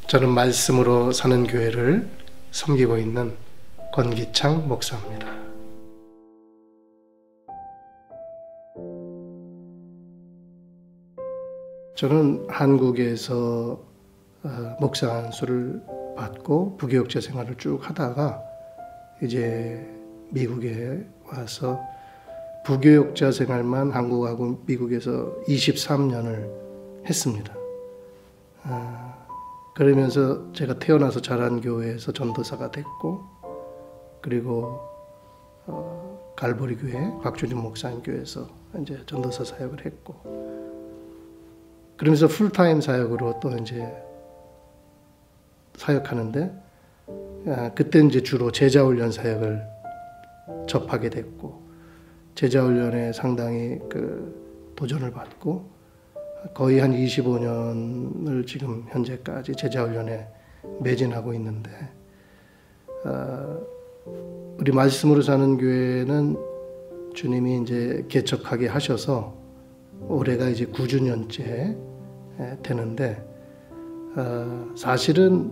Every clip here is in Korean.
저는 말씀으로 사는 교회를 섬기고 있는 권기창 목사입니다. 저는 한국에서 목사 안수를 받고 부교육자 생활을 쭉 하다가 이제 미국에 와서 부교육자 생활만 한국하고 미국에서 23년을 했습니다. 그러면서 제가 태어나서 자란 교회에서 전도사가 됐고, 그리고 갈보리 교회 박준진 목사님 교회에서 이제 전도사 사역을 했고, 그러면서 풀타임 사역으로 또 이제 사역하는데, 그때 이제 주로 제자훈련 사역을 접하게 됐고, 제자훈련에 상당히 도전을 받고, 거의 한 25년을 지금 현재까지 제자훈련에 매진하고 있는데, 우리 말씀으로 사는 교회는 주님이 이제 개척하게 하셔서 올해가 이제 9주년째 되는데, 사실은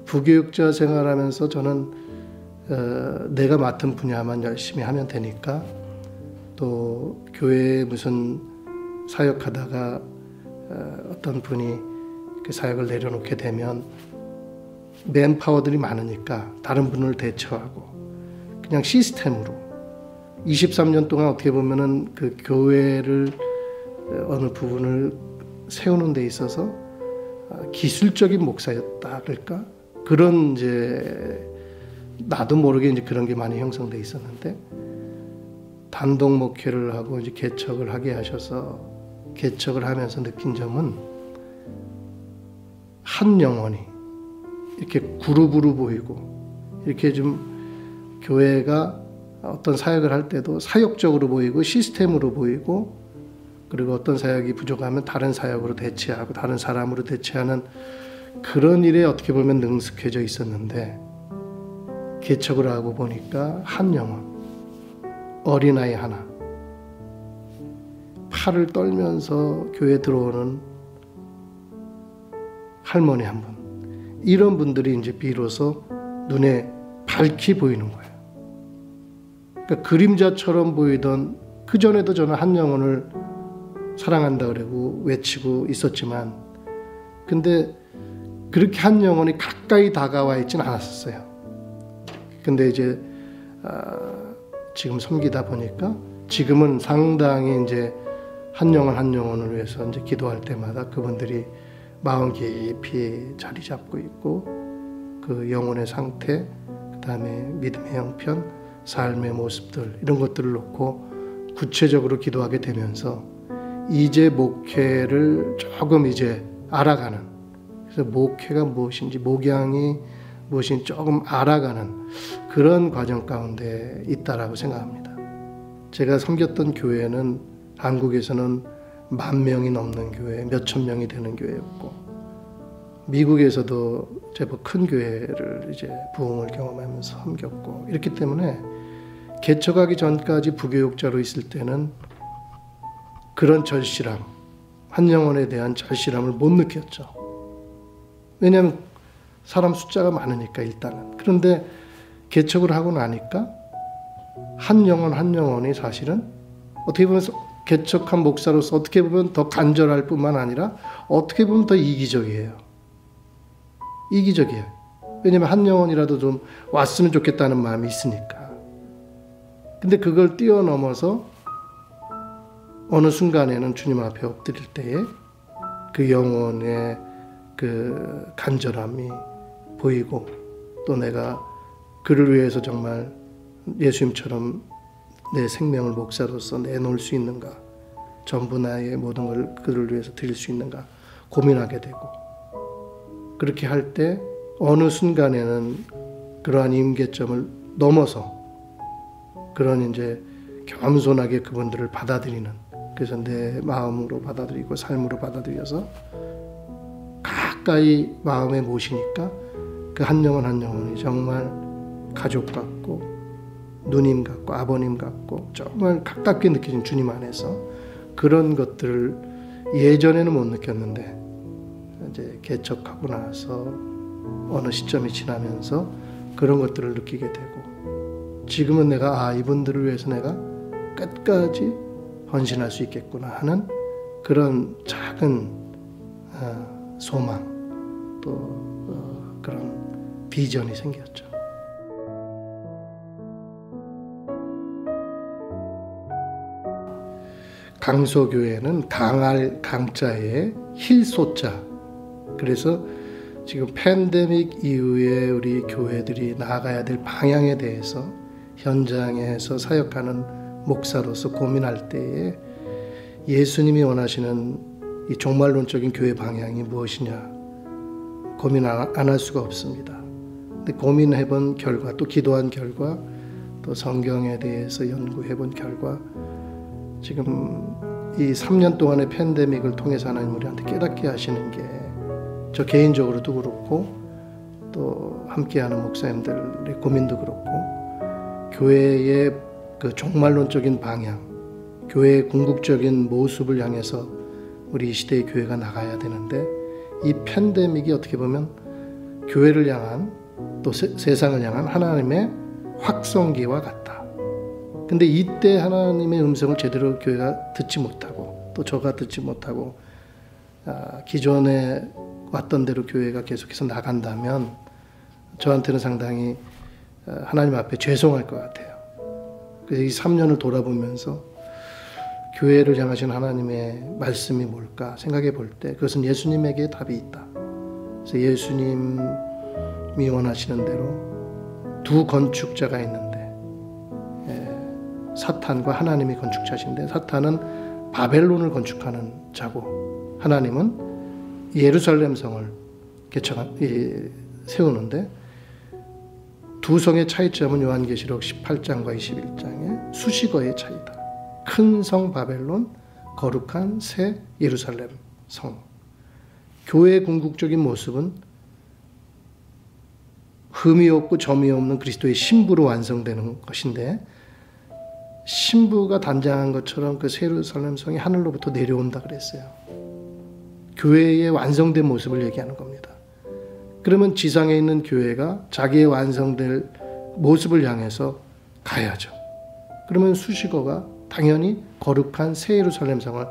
부교육자 생활하면서 저는 내가 맡은 분야만 열심히 하면 되니까, 또 교회에 무슨 사역하다가 어떤 분이 그 사역을 내려놓게 되면 맨파워들이 많으니까 다른 분을 대처하고 그냥 시스템으로 23년 동안 어떻게 보면은 그 교회를 어느 부분을 세우는 데 있어서 기술적인 목사였다 그럴까? 그런 이제 나도 모르게 이제 그런 게 많이 형성돼 있었는데, 단독 목회를 하고 이제 개척을 하게 하셔서 개척을 하면서 느낀 점은 한 영혼이 이렇게 그룹으로 보이고, 이렇게 좀 교회가 어떤 사역을 할 때도 사역적으로 보이고 시스템으로 보이고, 그리고 어떤 사역이 부족하면 다른 사역으로 대체하고 다른 사람으로 대체하는 그런 일에 어떻게 보면 능숙해져 있었는데, 개척을 하고 보니까 한 영혼, 어린아이 하나, 팔을 떨면서 교회에 들어오는 할머니 한 분, 이런 분들이 이제 비로소 눈에 밝히 보이는 거예요. 그러니까 그림자처럼 보이던, 그전에도 저는 한 영혼을 사랑한다 그러고 외치고 있었지만, 근데 그렇게 한 영혼이 가까이 다가와 있지는 않았었어요. 근데 이제 지금 섬기다 보니까 지금은 상당히 이제 한 영혼 한 영혼을 위해서 이제 기도할 때마다 그분들이 마음 깊이 자리 잡고 있고, 그 영혼의 상태, 그 다음에 믿음의 형편, 삶의 모습들, 이런 것들을 놓고 구체적으로 기도하게 되면서 이제 목회를 조금 이제 알아가는, 그래서 목회가 무엇인지, 목양이 무엇인지 조금 알아가는 그런 과정 가운데 있다라고 생각합니다. 제가 섬겼던 교회는 한국에서는 10,000명이 넘는 교회, 몇천 명이 되는 교회였고, 미국에서도 제법 큰 교회를 이제 부흥을 경험하면서 섬겼고, 이렇기 때문에 개척하기 전까지 부교육자로 있을 때는 그런 절실함, 한 영혼에 대한 절실함을 못 느꼈죠. 왜냐하면 사람 숫자가 많으니까 일단은. 그런데 개척을 하고 나니까 한 영혼 한 영혼이 사실은 어떻게 보면 개척한 목사로서 어떻게 보면 더 간절할 뿐만 아니라 어떻게 보면 더 이기적이에요. 이기적이에요. 왜냐하면 한 영혼이라도 좀 왔으면 좋겠다는 마음이 있으니까. 근데 그걸 뛰어넘어서 어느 순간에는 주님 앞에 엎드릴 때에 그 영혼의 그 간절함이 보이고, 또 내가 그를 위해서 정말 예수님처럼 내 생명을 목사로서 내놓을 수 있는가, 전부 나의 모든 걸 그를 위해서 드릴 수 있는가 고민하게 되고, 그렇게 할 때 어느 순간에는 그러한 임계점을 넘어서 그런 이제 겸손하게 그분들을 받아들이는, 그래서 내 마음으로 받아들이고 삶으로 받아들여서 가까이 마음에 모시니까 그 한 영혼 한 영혼이 정말 가족 같고 누님 같고 아버님 같고 정말 가깝게 느껴진 주님 안에서 그런 것들을 예전에는 못 느꼈는데 이제 개척하고 나서 어느 시점이 지나면서 그런 것들을 느끼게 되고 지금은 내가 이분들을 위해서 내가 끝까지 헌신할 수 있겠구나 하는 그런 작은 소망 또 그런 비전이 생겼죠. 강소교회는 강할 강자에 힐소자. 그래서 지금 팬데믹 이후에 우리 교회들이 나아가야 될 방향에 대해서 현장에서 사역하는 목사로서 고민할 때에 예수님이 원하시는 이 종말론적인 교회 방향이 무엇이냐 고민 안 할 수가 없습니다. 근데 고민해본 결과 또 기도한 결과 또 성경에 대해서 연구해본 결과 지금 이 3년 동안의 팬데믹을 통해서 하나님 우리한테 깨닫게 하시는 게 저 개인적으로도 그렇고 또 함께하는 목사님들의 고민도 그렇고 교회의 그 종말론적인 방향, 교회의 궁극적인 모습을 향해서 우리 이 시대의 교회가 나가야 되는데 이 팬데믹이 어떻게 보면 교회를 향한 또 세상을 향한 하나님의 확성기와 같다. 근데 이때 하나님의 음성을 제대로 교회가 듣지 못하고 또 저가 듣지 못하고 기존에 왔던 대로 교회가 계속해서 나간다면 저한테는 상당히 하나님 앞에 죄송할 것 같아요. 그래서 이 3년을 돌아보면서 교회를 향하신 하나님의 말씀이 뭘까 생각해 볼 때 그것은 예수님에게 답이 있다. 그래서 예수님이 원하시는 대로 두 건축자가 있는데 사탄과 하나님이 건축자신데 사탄은 바벨론을 건축하는 자고 하나님은 예루살렘 성을 세우는데 두 성의 차이점은 요한계시록 18장과 21장의 수식어의 차이다. 큰 성 바벨론, 거룩한 새 예루살렘 성. 교회의 궁극적인 모습은 흠이 없고 점이 없는 그리스도의 신부로 완성되는 것인데 신부가 단장한 것처럼 그 새 예루살렘 성이 하늘로부터 내려온다 그랬어요. 교회의 완성된 모습을 얘기하는 겁니다. 그러면 지상에 있는 교회가 자기의 완성될 모습을 향해서 가야죠. 그러면 수식어가 당연히 거룩한 새 예루살렘 성을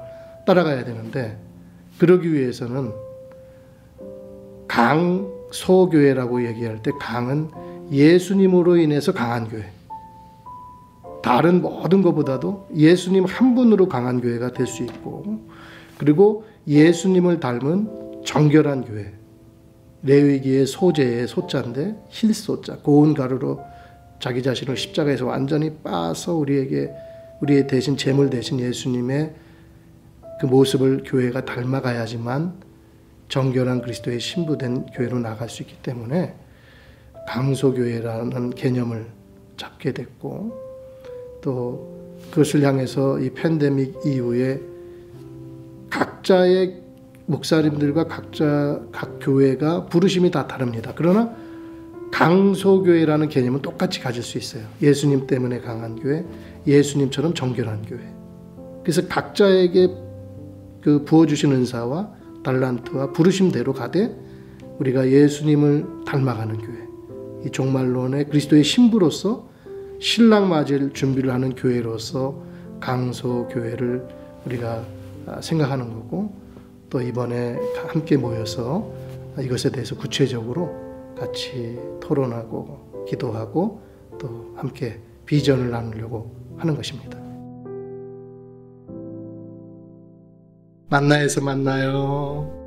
따라가야 되는데 그러기 위해서는 강소교회라고 얘기할 때 강은 예수님으로 인해서 강한 교회. 다른 모든 것보다도 예수님 한 분으로 강한 교회가 될 수 있고 그리고 예수님을 닮은 정결한 교회. 레위기의 소제의 소자인데 힐소자 고운 가루로 자기 자신을 십자가에서 완전히 빻아서 우리의 대신 제물 대신 예수님의 그 모습을 교회가 닮아가야지만 정결한 그리스도의 신부된 교회로 나갈 수 있기 때문에 강소교회라는 개념을 잡게 됐고 또 그것을 향해서 이 팬데믹 이후에 각자의 목사님들과 각 교회가 부르심이 다 다릅니다. 그러나 강소교회라는 개념은 똑같이 가질 수 있어요. 예수님 때문에 강한 교회, 예수님처럼 정결한 교회. 그래서 각자에게 그 부어주신 은사와 달란트와 부르심대로 가되 우리가 예수님을 닮아가는 교회. 이 종말론의 그리스도의 신부로서 신랑 맞을 준비를 하는 교회로서 강소교회를 우리가 생각하는 거고 또 이번에 함께 모여서 이것에 대해서 구체적으로 같이 토론하고 기도하고 또 함께 비전을 나누려고 하는 것입니다. 만나에서 만나요.